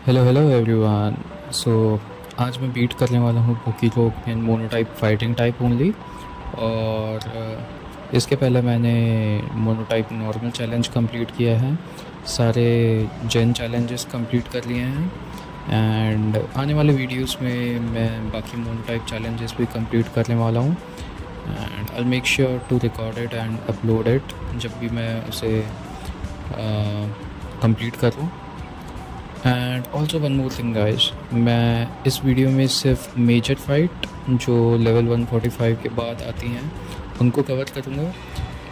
Hello hello everyone. सो आज मैं beat करने वाला हूँ बुकी रोग इन मोनोटाइप फाइटिंग टाइप ओनली। और इसके पहले मैंने मोनोटाइप नॉर्मल चैलेंज कंप्लीट किया है, सारे जेन चैलेंजेस कंप्लीट कर लिए हैं। एंड आने वाले वीडियोस में मैं बाकी मोनोटाइप चैलेंजेस भी कंप्लीट करने वाला हूँ। And I make sure to record it and upload it जब भी मैं उसे कंप्लीट करूँ। And also one more thing guys, मैं इस वीडियो में सिर्फ मेजर फाइट जो लेवल 145 के बाद आती हैं उनको कवर करूँगा,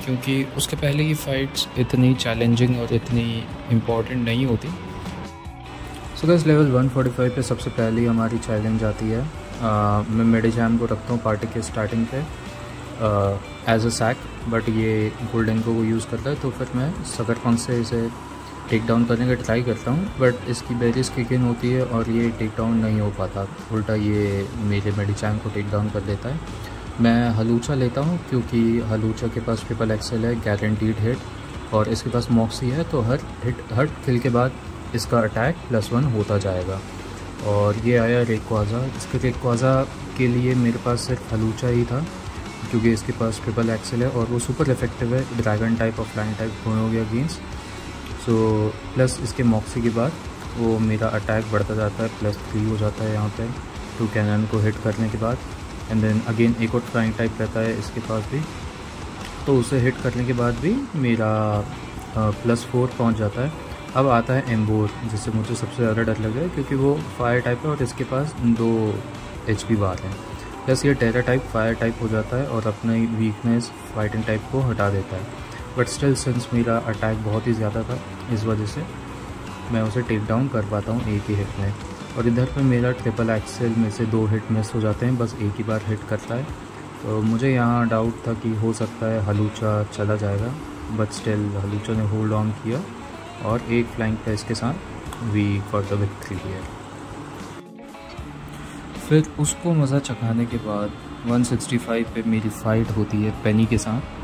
क्योंकि उसके पहले ये फ़ाइट्स इतनी चैलेंजिंग और इतनी इम्पॉर्टेंट नहीं होती। सो गाइस, लेवल 145 पे सबसे पहले हमारी चैलेंज आती है। मैं मेडिजैम को रखता हूँ पार्टी के स्टार्टिंग पे एज अ सैक, बट ये गोल्डन को यूज़ करता है, तो फिर मैं सकर पंख से इसे टेक डाउन करने का ट्राई करता हूँ। बट इसकी बेरिस किक इन होती है और ये टेक डाउन नहीं हो पाता, उल्टा ये मेरे मेडिचैम को टेक डाउन कर देता है। मैं हलूचा लेता हूँ क्योंकि हलूचा के पास ट्रिपल एक्सेल है, गारंटीड हिट, और इसके पास मॉक्सी है, तो हर किल के बाद इसका अटैक +1 होता जाएगा। और ये आया रेक्वाज़ा। इसके रेक्वाज़ा के लिए मेरे पास सिर्फ हलूचा ही था क्योंकि इसके पास ट्रिपल एक्सेल है और वो सुपर इफेक्टिव है ड्रैगन टाइप और फ्लाइंग टाइप दोनों के अगेंस्ट। सो प्लस इसके मॉक्सी के बाद वो मेरा अटैक बढ़ता जाता है, +3 हो जाता है यहाँ पे 2 कैनन को हिट करने के बाद। एंड देन अगेन एक और फ्लाइंग टाइप रहता है इसके पास भी, तो उसे हिट करने के बाद भी मेरा +4 पहुँच जाता है। अब आता है एम्बोर, जिससे मुझे सबसे ज़्यादा डर लग रहा है क्योंकि वो फायर टाइप है और इसके पास 2 HP बार हैं। प्लस ये टेरा टाइप फायर टाइप हो जाता है और अपनी वीकनेस फाइटिंग टाइप को हटा देता है। बट स्टिल सिंस मेरा अटैक बहुत ही ज़्यादा था, इस वजह से मैं उसे टेक डाउन कर पाता हूँ एक ही हिट में। और इधर पे मेरा ट्रिपल एक्सेल में से 2 हिट मिस हो जाते हैं, बस एक ही बार हिट करता है। तो मुझे यहाँ डाउट था कि हो सकता है हलूचा चला जाएगा, बट स्टिल हलूचा ने होल्ड ऑन किया और एक फ्लैंक प्रेस के साथ we got the victory here. फिर उसको मज़ा चखाने के बाद 165 पे मेरी फ़ाइट होती है पेनी के साथ।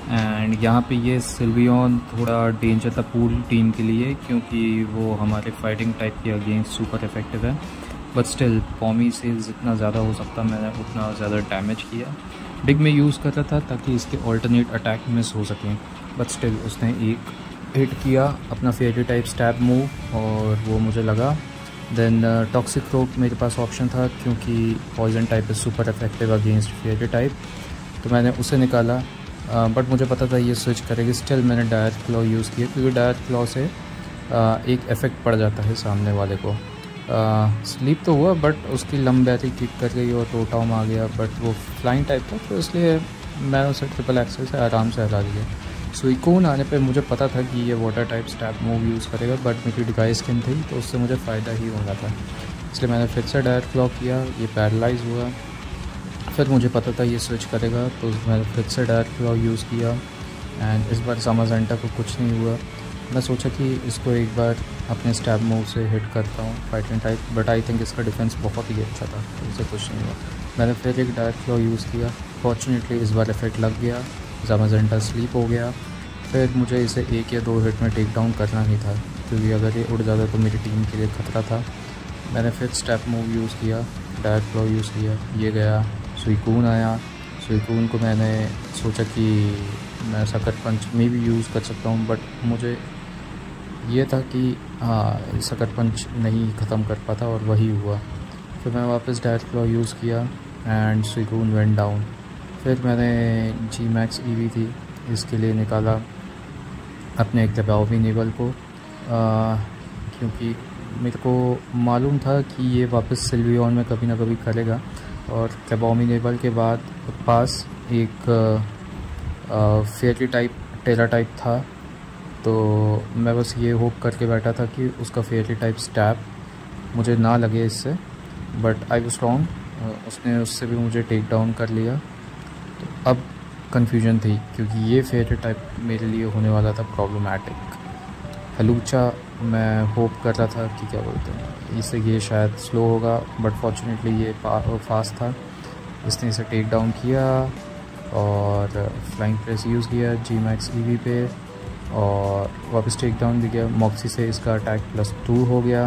एंड यहाँ पे ये सिल्वियन थोड़ा डेंजर था पूरी टीम के लिए क्योंकि वो हमारे फाइटिंग टाइप के अगेंस्ट सुपर इफेक्टिव है। बट स्टिल पॉमी से जितना ज़्यादा हो सकता मैंने उतना ज़्यादा डैमेज किया। बिग में यूज़ कर रहा था ताकि इसके ऑल्टरनेट अटैक मिस हो सकें, बट स्टिल उसने एक हिट किया अपना फेयरी टाइप स्टैब मूव और वो मुझे लगा। देन टॉक्सिक रोग मेरे पास ऑप्शन था क्योंकि poison type is super effective against fairy type, तो मैंने उसे निकाला। बट मुझे पता था ये स्विच करेगी, स्टिल मैंने डायरेक्ट क्लॉ यूज़ किया क्योंकि डायरेक्ट क्लॉ से एक इफ़ेक्ट पड़ जाता है सामने वाले को। स्लीप तो हुआ बट उसकी लंबैरी किक कर गई और टोटाउम आ गया, बट वो फ्लाइंग टाइप था तो इसलिए मैंने उसे ट्रिपल एक्सेल से आराम से हरा दिया। सुइकून आने पे मुझे पता था कि ये water type step move use करेगा, बट मेरी डिगाई स्किन थी तो उससे मुझे फ़ायदा ही होना था, इसलिए मैंने फिर से डायरेक्ट क्लॉ किया। ये पैरालाइज़ हुआ, फिर मुझे पता था ये स्विच करेगा तो मैंने फिर से डायरेक्ट क्लॉ यूज़ किया। एंड इस बार समाजेंटा को कुछ नहीं हुआ। मैं सोचा कि इसको एक बार अपने स्टैब मूव से हिट करता हूँ fighting type, but I think इसका डिफेंस बहुत ही अच्छा था, इससे कुछ नहीं हुआ। मैंने फिर एक डायरेक्ट क्लॉ यूज़ किया, फॉर्चुनेटली इस बार इफेक्ट लग गया, समाजेंटा स्लीप हो गया। फिर मुझे इसे 1 या 2 हिट में टेक डाउन करना ही था क्योंकि अगर ये उड़ जाता तो मेरी टीम के लिए खतरा था। मैंने फिर स्टेप मूव यूज़ किया, डायरेक्ट क्लॉ यूज़ किया, ये गया। सुइकून आया, सुइकून को मैंने सोचा कि मैं सकर पंच में भी यूज़ कर सकता हूँ, बट मुझे ये था कि हाँ सकर पंच नहीं ख़त्म कर पाता और वही हुआ। फिर मैं वापस डायरेक्ट क्लॉ यूज़ किया एंड सुइकून वेंट डाउन। फिर मैंने G-Max EV थी इसके लिए निकाला अपने एक दबावी नेवल को, क्योंकि मेरे को मालूम था कि ये वापस सिल्वियन में कभी ना कभी करेगा। और एबॉमिनेबल के बाद पास एक फेयरी टाइप टेरा टाइप था, तो मैं बस ये होप करके बैठा था कि उसका फेयरी टाइप स्टैब मुझे ना लगे इससे, बट आई वाज रॉन्ग, उसने उससे भी मुझे टेक डाउन कर लिया। तो अब कन्फ्यूजन थी क्योंकि ये फेयरी टाइप मेरे लिए होने वाला था प्रॉब्लमैटिक। हलूचा मैं होप कर रहा था कि क्या बोलते हैं इससे ये शायद स्लो होगा, बट फॉर्चुनेटली ये फास्ट था, इसने इसे टेक डाउन किया और फ्लाइंग प्रेस यूज़ किया G-Max EV पे और वापस टेक डाउन भी किया। मॉक्सी से इसका अटैक +2 हो गया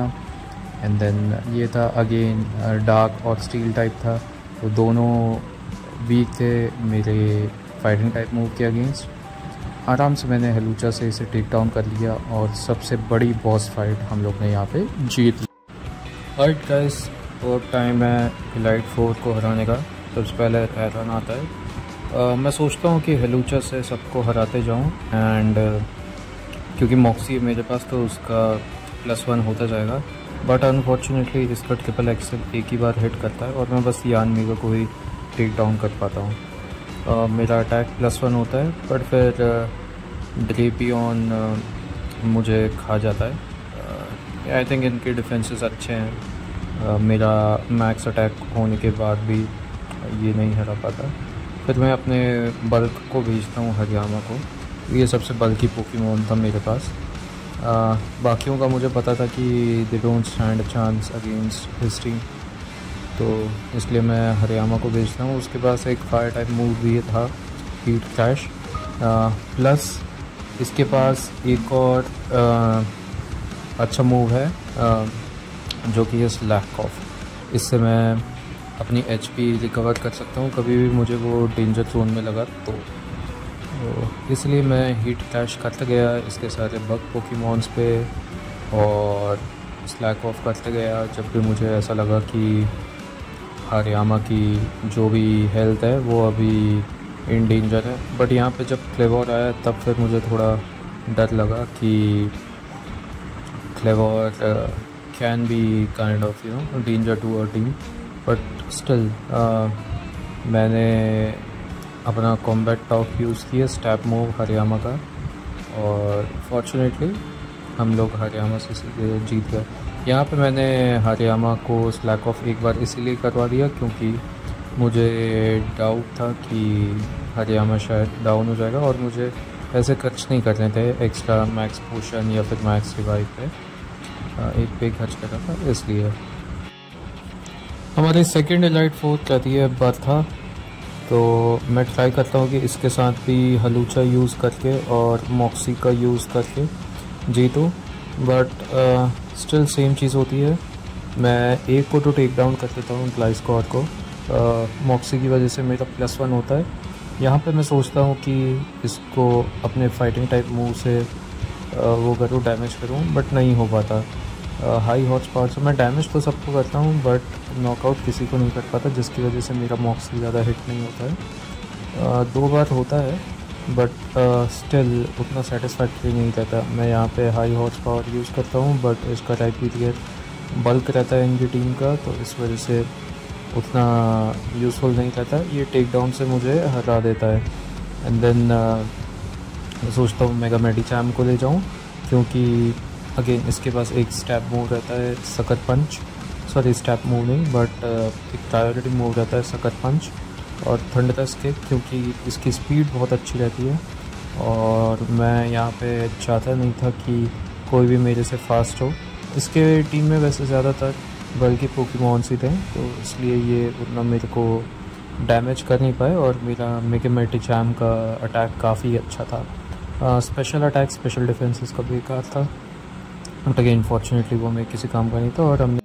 एंड देन ये था अगेन डार्क और स्टील टाइप था, तो दोनों वीक थे मेरे फाइटिंग टाइप मूव के अगेंस्ट। आराम से मैंने हलूचा से इसे टेक डाउन कर लिया और सबसे बड़ी बॉस फाइट हम लोग ने यहाँ पे जीत ली। राइट गाइस, और टाइम है इलाइट 4 को हराने का। सबसे पहले एरन आता है। मैं सोचता हूँ कि हलूचा से सबको हराते जाऊँ एंड क्योंकि मॉक्सी है मेरे पास तो उसका +1 होता जाएगा, बट अनफॉर्चुनेटली इसका ट्रिपल एक्सेल एक ही बार हिट करता है और मैं बस यान मीगा को ही टेक डाउन कर पाता हूँ। मेरा अटैक +1 होता है, बट फिर ड्रेपियन मुझे खा जाता है। आई थिंक इनके डिफेंसेस अच्छे हैं। मेरा मैक्स अटैक होने के बाद भी ये नहीं हरा पाता। फिर मैं अपने बल्क को भेजता हूँ हरियामा को। ये सबसे बल्कि पोकेमॉन था मेरे पास। बाकियों का मुझे पता था कि they don't stand a chance against history, तो इसलिए मैं हरियामा को भेजता हूँ। उसके पास एक फायर टाइप मूव भी था, हीट क्रैश, प्लस इसके पास एक और अच्छा मूव है जो कि है स्लैक ऑफ। इससे मैं अपनी HP रिकवर कर सकता हूँ कभी भी मुझे वो डेंजर जोन में लगा तो इसलिए मैं हीट क्रैश करते गया इसके सारे बग पोकेमॉन्स पे और स्लैक ऑफ करते गया जब भी मुझे ऐसा लगा कि हरियामा की जो भी हेल्थ है वो अभी इन डेंजर है। बट यहाँ पे जब क्लेवर आया तब फिर मुझे थोड़ा डर लगा कि clever can be kind of danger to a team, but still मैंने अपना कॉम्बैट टॉक यूज़ किया, स्टैप मूव हरियामा का, और फॉर्चुनेटली हम लोग हरियामा से सीधे जीत गए। यहाँ पे मैंने हरियामा को स्लैक ऑफ एक बार इसीलिए करवा दिया क्योंकि मुझे डाउट था कि हरियामा शायद डाउन हो जाएगा और मुझे ऐसे खर्च नहीं करने थे एक्स्ट्रा मैक्स पोशन या फिर मैक्स रिवाइव पे, एक पे खर्च कर रहा था। इसलिए हमारी सेकेंड इलाइट 4 कहती है बर्था, तो मैं ट्राई करता हूँ कि इसके साथ भी हलूचा यूज़ करके और मॉक्सी का यूज़ करके जीतूँ, बट स्टिल सेम चीज़ होती है। मैं एक को तो टेक डाउन कर देता हूँ ग्लाइस्कॉर को, मॉक्सी की वजह से मेरा +1 होता है। यहाँ पे मैं सोचता हूँ कि इसको अपने फाइटिंग टाइप मूव से वो करूँ, डैमेज करूँ, बट नहीं हो पाता। हाई हॉर्स पावर से मैं डैमेज तो सबको करता हूँ बट नॉकआउट किसी को नहीं कर पाता, जिसकी वजह से मेरा मॉक्सी ज़्यादा हिट नहीं होता है। 2 बार होता है बट स्टिल उतना सेटिस्फैक्ट्री नहीं रहता। मैं यहाँ पे हाई हॉर्स पावर यूज़ करता हूँ बट इसका टाइप पीरियड बल्क रहता है इनकी टीम का, तो इस वजह से उतना यूज़फुल नहीं रहता। ये टेक डाउन से मुझे हटा देता है। एंड देन सोचता हूँ मेगा मेडिचैम को ले जाऊँ क्योंकि अगेन इसके पास एक स्टैप मूव रहता है सकर पंच, सॉरी स्टैप मूव नहीं बट एक प्रायोरिटी मूव रहता है सकर पंच और थंडरस किक, क्योंकि इसकी स्पीड बहुत अच्छी रहती है और मैं यहाँ पे चाहता नहीं था कि कोई भी मेरे से फास्ट हो। इसके टीम में वैसे ज़्यादातर बल्कि पोकेमॉन्स ही थे, तो इसलिए ये उतना मेरे को डैमेज कर नहीं पाए और मेरा मेगा मेडिचैम का अटैक काफ़ी अच्छा था। स्पेशल अटैक स्पेशल डिफेंसेस का बेकार था, बट अगेन फॉर्चुनेटली वो मेरे किसी काम का नहीं था और हमने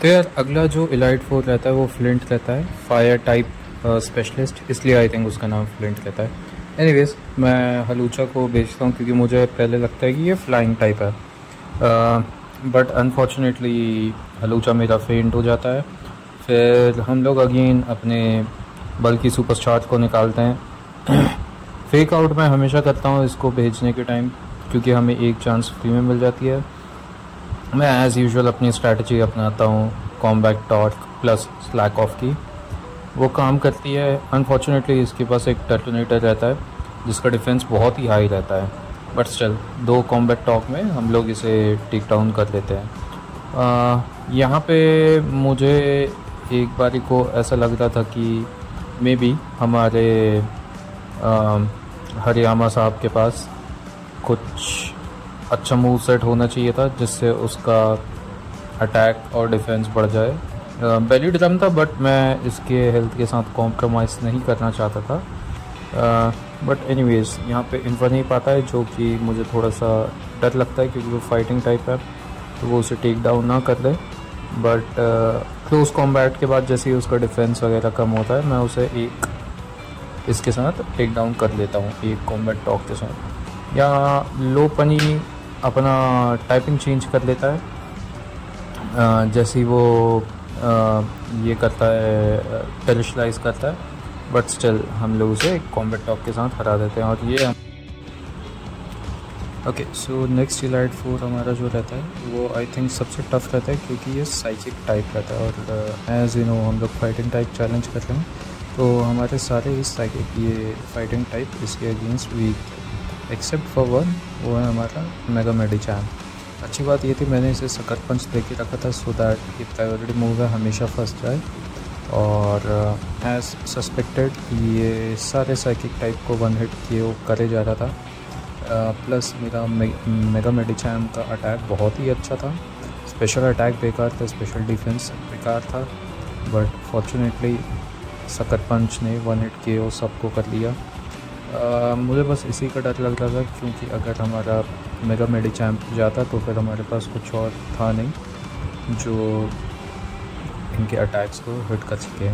तो यार अगला जो इलाइट 4 रहता है वो फ्लिंट रहता है, फायर टाइप स्पेशलिस्ट, इसलिए आई थिंक उसका नाम फ्लिंट रहता है। एनीवेज मैं हलूचा को बेचता हूँ क्योंकि मुझे पहले लगता है कि ये फ्लाइंग टाइप है, बट अनफॉर्चुनेटली हलूचा मेरा फेंट हो जाता है। फिर हम लोग अगेन अपने बल्कि सुपरस्टार को निकालते हैं। फेक आउट मैं हमेशा करता हूँ इसको भेजने के टाइम क्योंकि हमें एक चांस फ्री में मिल जाती है। मैं एज़ यूजुअल अपनी स्ट्रैटेजी अपनाता हूँ combat torque plus slack of की, वो काम करती है। अनफॉर्चुनेटली इसके पास एक टर्टोनेटर रहता है जिसका डिफेंस बहुत ही हाई रहता है, बट स्टिल 2 कॉम्बैट टॉक में हम लोग इसे टेक डाउन कर लेते हैं। यहाँ पे मुझे एक बारी को ऐसा लग रहा था कि मे बी हमारे हरियामा साहब के पास कुछ अच्छा मूव सेट होना चाहिए था जिससे उसका अटैक और डिफेंस बढ़ जाए। बेली ड्रम था बट मैं इसके हेल्थ के साथ कॉम्प्रोमाइज़ नहीं करना चाहता था, बट एनीवेज यहाँ पे इन्फर नहीं पाता है जो कि मुझे थोड़ा सा डर लगता है क्योंकि वो फाइटिंग टाइप है, तो वो उसे टेक डाउन ना कर दे, बट क्लोज कॉम्बैट के बाद जैसे ही उसका डिफेंस वगैरह कम होता है मैं उसे एक इसके साथ टेक डाउन कर लेता हूँ, एक कॉम्बैट टॉक के साथ। या लो पनी अपना टाइपिंग चेंज कर लेता है जैसे ही वो ये करता है, टेरिशलाइज करता है, बट स्टिल हम लोग उसे एक कॉम्बैट टॉक के साथ हरा देते हैं। और ये ओके, सो नेक्स्ट इलाइट 4 हमारा जो रहता है वो आई थिंक सबसे टफ रहता है, क्योंकि ये साइकिक टाइप रहता है। और एज यू नो हम लोग फाइटिंग टाइप चैलेंज कर रहे हैं, तो हमारे सारे इस साइकिक ये फाइटिंग टाइप इसके against weak except for one, वो है हमारा मेगा मेडिचैम। अच्छी बात ये थी मैंने इसे सकर पंच दे के रखा था सो दैट ये प्रायोरिटी मूव है हमेशा फंस जाए। और एज सस्पेक्टेड ये सारे साइकिक टाइप को वन हिट किए वो करे जा रहा था। प्लस मेरा मेगा मेडिचैम का अटैक बहुत ही अच्छा था। स्पेशल अटैक बेकार था, स्पेशल डिफेंस बेकार था, बट फॉर्चुनेटली सकर पंच ने वन हिट किए वो सबको कर लिया। मुझे बस इसी का डर लग रहा था, क्योंकि अगर हमारा मेगा मेडिचैम जाता तो फिर हमारे पास कुछ और था नहीं जो इनके अटैक्स को हिट कर सके।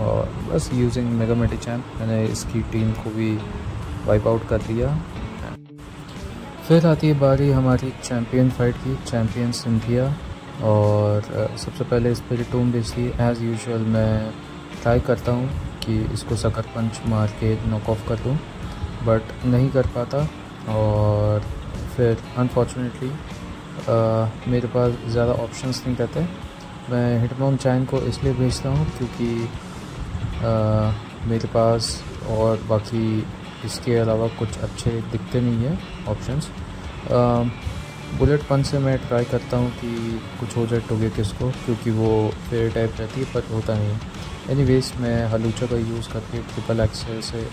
और बस यूजिंग मेगा मेडिचैम मैंने इसकी टीम को भी वाइप आउट कर दिया। फिर आती है बारी हमारी चैम्पियन फाइट की, चैम्पियन सिंथिया। और सबसे पहले स्पिरिटोम बेचती एज़ यूजुअल मैं ट्राई करता हूँ कि इसको सकर पंच मार के नॉक ऑफ कर दूँ, बट नहीं कर पाता। और फिर अनफॉर्चुनेटली मेरे पास ज़्यादा ऑप्शंस नहीं रहते। मैं हिटमोनचान को इसलिए भेजता हूँ क्योंकि मेरे पास और बाकी इसके अलावा कुछ अच्छे दिखते नहीं हैं ऑप्शंस। बुलेट पंच से मैं ट्राई करता हूँ कि कुछ हो जाए टोगेकिस को, क्योंकि वो फेयर टाइप रहती है पर होता नहीं है। एनीवेज मैं हलूचा का यूज़ करके ट्रिपल एक्सेल से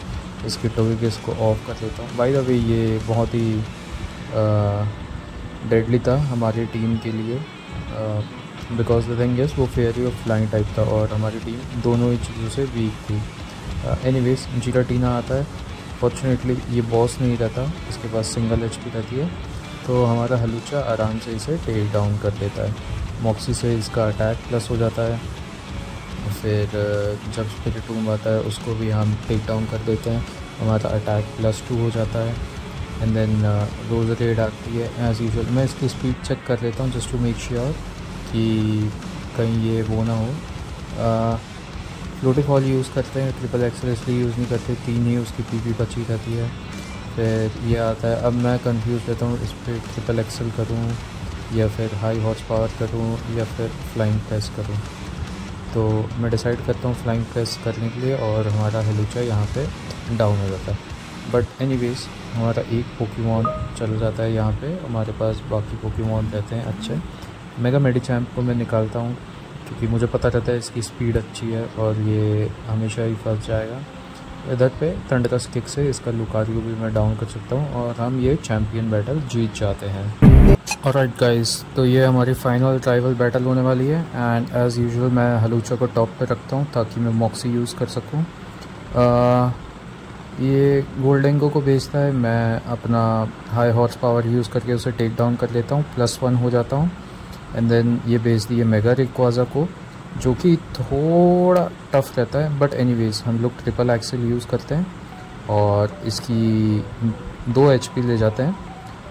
इसके टोगेकिस को ऑफ कर देता हूँ। बाय द वे ये बहुत ही डेडली था हमारी टीम के लिए, बिकॉज द थिंग इज़ वो फेयरी और फ्लाइंग टाइप था और हमारी टीम दोनों ही चीज़ों से वीक थी। एनीवेज जीराटीना आता है। फॉर्चुनेटली ये बॉस नहीं रहता, इसके पास सिंगल एचपी रहती है, तो हमारा हलूचा आराम से इसे टेक डाउन कर देता है। मॉक्सी से इसका अटैक प्लस हो जाता है। फिर जब स्पिरिटूम आता है उसको भी हम टेक डाउन कर देते हैं, हमारा अटैक +2 हो जाता है। एंड देन रोज़ रेड आती है एज़ यूजुअल। मैं इसकी स्पीड चेक कर लेता हूँ जस्ट टू मेक श्योर कि कहीं ये वो ना हो। फ्लोटिंग फॉल यूज़ करते हैं, ट्रिपल एक्सेल इसलिए यूज़ नहीं करते, 3 ही उसकी पीपी बची रहती है। फिर ये आता है, अब मैं कंफ्यूज रहता हूँ इस पर ट्रिपल एक्सेल करूँ या फिर हाई हॉर्स पावर करूँ या फिर फ्लाइंग प्रेस करूँ। तो मैं डिसाइड करता हूँ फ्लाइंग प्रेस करने के लिए और हमारा हलूचा यहाँ पे डाउन हो जाता है। बट एनीवेज हमारा एक पोकेमॉन चल जाता है यहाँ पे, हमारे पास बाकी पोकेमॉन रहते हैं अच्छे। मेगा मेडिचैम्प को मैं निकालता हूँ क्योंकि मुझे पता रहता है इसकी स्पीड अच्छी है और ये हमेशा ही फंस जाएगा। इधर पे थंडरस किक से इसका लुकारियो भी मैं डाउन कर सकता हूँ और हम ये चैम्पियन बैटल जीत जाते हैं। ऑलराइट गाइस, तो ये हमारी फाइनल ट्राइबल बैटल होने वाली है एंड एज़ यूजुअल मैं हलूचा को टॉप पे रखता हूँ ताकि मैं मॉक्सी यूज़ कर सकूँ। ये गोल्डेंगो को भेजता है, मैं अपना हाई हॉर्स पावर यूज़ करके उसे टेक डाउन कर लेता हूँ, +1 हो जाता हूँ। एंड देन ये भेजती है मेगा रिक्वाजा को, जो कि थोड़ा टफ रहता है, बट एनीवेज हम लोग ट्रिपल एक्सेल यूज़ करते हैं और इसकी 2 HP ले जाते हैं।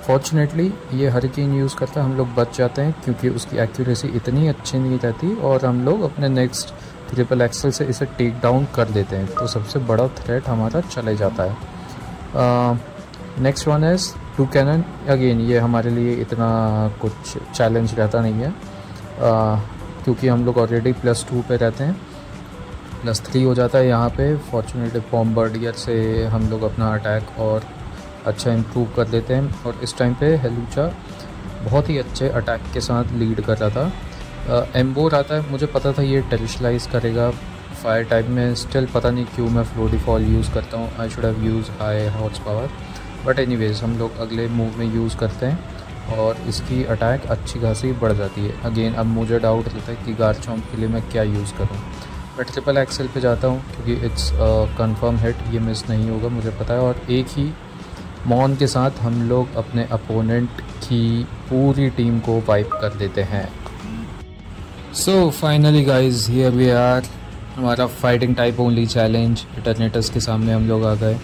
फॉर्चुनेटली ये हरिकेन यूज़ करता है, हम लोग बच जाते हैं क्योंकि उसकी एक्यूरेसी इतनी अच्छी नहीं रहती और हम लोग अपने नेक्स्ट ट्रिपल एक्सेल से इसे टेक डाउन कर देते हैं, तो सबसे बड़ा थ्रेट हमारा चले जाता है। Next one is Toucannon. Again ये हमारे लिए इतना कुछ चैलेंज रहता नहीं है क्योंकि हम लोग ऑलरेडी +2 पे रहते हैं, +3 हो जाता है यहाँ पे। फॉर्चुनेटली बॉम्बार्डियर से हम लोग अपना अटैक और अच्छा इम्प्रूव कर देते हैं और इस टाइम पे हलूचा बहुत ही अच्छे अटैक के साथ लीड कर रहा था। एम्बोर आता है, मुझे पता था ये टेरिशलाइज करेगा फायर टाइप में, स्टिल पता नहीं क्यों मैं फ्लोटिफॉल यूज़ करता हूँ। I should have use high horse power, but anyways हम लोग अगले मूव में यूज़ करते हैं और इसकी अटैक अच्छी खासी बढ़ जाती है। अगेन अब मुझे डाउट रहता है कि गार्चॉम्प के लिए मैं क्या यूज़ करूँ। मैं ट्रिपल एक्सेल पे जाता हूँ क्योंकि इट्स कंफर्म हिट, ये मिस नहीं होगा मुझे पता है। और एक ही मॉन के साथ हम लोग अपने अपोनेंट की पूरी टीम को वाइप कर देते हैं। So finally guys here we are, हमारा fighting type only challenge Eternatus के सामने हम लोग आ गए।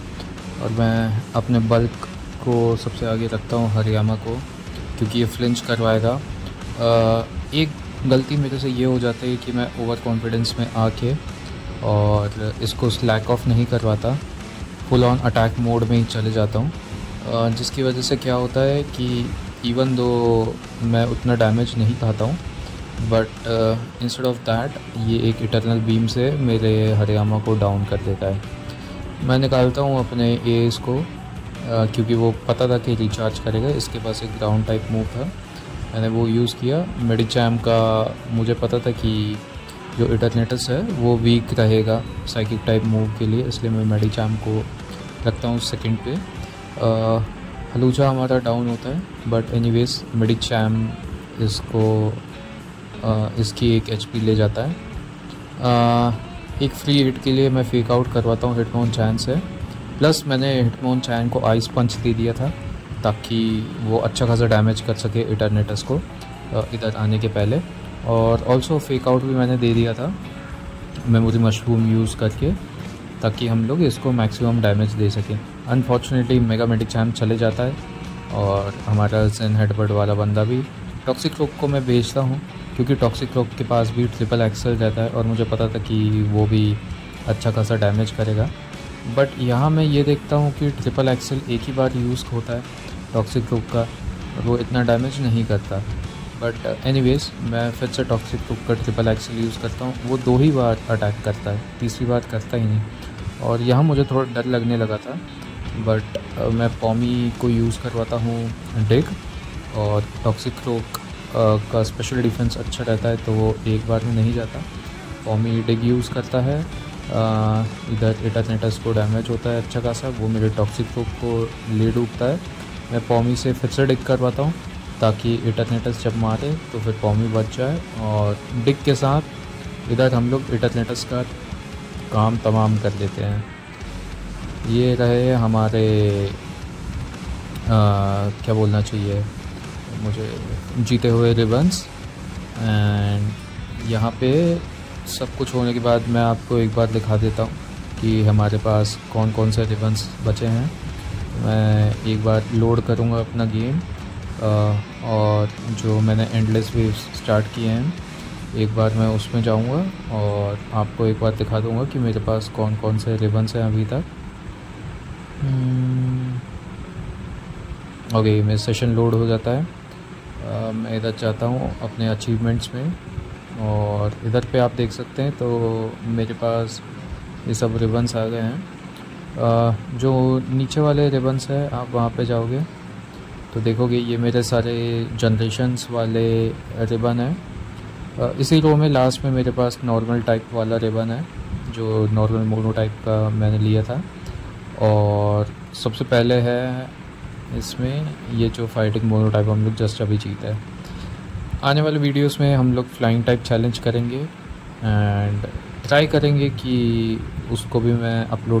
और मैं अपने बल्क को सबसे आगे रखता हूँ, हरियामा को, क्योंकि ये फ्लिंच करवाएगा। एक गलती मेरे से ये हो जाती है कि मैं ओवर कॉन्फिडेंस में आके और इसको स्लैक ऑफ नहीं करवाता, फुल ऑन अटैक मोड में ही चले जाता हूँ, जिसकी वजह से क्या होता है कि इवन दो मैं उतना डैमेज नहीं खाता हूँ, बट इंस्टेड ऑफ दैट ये एक इटर्नल बीम से मेरे हरियामा को डाउन कर देता है। मैं निकालता हूँ अपने एस को, क्योंकि वो पता था कि रिचार्ज करेगा। इसके पास एक ग्राउंड टाइप मूव था, मैंने वो यूज़ किया। मेडिचैम का मुझे पता था कि जो इटरनेटस है वो वीक रहेगा साइकिक टाइप मूव के लिए, इसलिए मैं मेडिचैम को रखता हूँ सेकंड पे। हलूचा हमारा डाउन होता है, बट एनीवेज मेडिचैम इसको इसकी एक एचपी ले जाता है। एक फ्री हिट के लिए मैं फेक आउट करवाता हूँ हिटमोन-चैन से, प्लस मैंने हिटमोन-चैन को आइस पंच दे दिया था ताकि वो अच्छा खासा डैमेज कर सके इटरनेटस को इधर आने के पहले। और ऑल्सो फेक आउट भी मैंने दे दिया था मेमोरी मशरूम यूज़ करके, ताकि हम लोग इसको मैक्सिमम डैमेज दे सकें। अनफॉर्चुनेटली मेगा मेडिचैम चले जाता है और हमारा जेन हेडबर्ड वाला बंदा भी। टॉक्सिक रोक को मैं भेजता हूँ क्योंकि टॉक्सिक रोक के पास भी ट्रिपल एक्सल रहता है और मुझे पता था कि वो भी अच्छा खासा डैमेज करेगा। बट यहाँ मैं ये देखता हूँ कि ट्रिपल एक्सल एक ही बार यूज़ होता है टॉक्सिक रोक का, वो इतना डैमेज नहीं करता। बट एनीवेज मैं फिर से टॉक्सिक रोक का ट्रिपल एक्सल यूज़ करता हूँ, वो 2 ही बार अटैक करता है, तीसरी बार करता ही नहीं। और यहाँ मुझे थोड़ा डर लगने लगा था, बट मैं पॉमी को यूज़ करवाता हूँ डिग, और टॉक्सिक रोक का स्पेशल डिफेंस अच्छा रहता है तो वो एक बार में नहीं जाता। पॉमी डिग यूज़ करता है, इधर इटरनेटस को डैमेज होता है अच्छा खासा, वो मेरे टॉक्सिक रोक को ले डूबता है। मैं पॉमी से फिर से डिग करवाता हूँ ताकि इटरनेटस जब मारे तो फिर पॉमी बच जाए, और डिग के साथ इधर हम लोग इटरनेटस का काम तमाम कर लेते हैं। ये रहे हमारे क्या बोलना चाहिए मुझे, जीते हुए रिबन्स। एंड यहाँ पे सब कुछ होने के बाद मैं आपको एक बार दिखा देता हूँ कि हमारे पास कौन कौन से रिबन्स बचे हैं। मैं एक बार लोड करूँगा अपना गेम, और जो मैंने एंडलेस वेव्स स्टार्ट किए हैं एक बार मैं उसमें जाऊँगा और आपको एक बार दिखा दूँगा कि मेरे पास कौन कौन से रिबन्स हैं अभी तक। ओके, मेरा सेशन लोड हो जाता है। मैं इधर जाता हूँ अपने अचीवमेंट्स में, और इधर पे आप देख सकते हैं तो मेरे पास ये सब रिबन्स आ गए हैं। जो नीचे वाले रिबन्स हैं आप वहाँ पे जाओगे तो देखोगे ये मेरे सारे जनरेशन्स वाले रिबन हैं। इसी रो में लास्ट में मेरे पास नॉर्मल टाइप वाला रिबन है जो नॉर्मल मोनो टाइप का मैंने लिया था, और सबसे पहले है इसमें ये जो फाइटिंग मोनो टाइप हम लोग जस्ट अभी जीता है। आने वाले वीडियोस में हम लोग फ्लाइंग टाइप चैलेंज करेंगे एंड ट्राई करेंगे कि उसको भी मैं अपलोड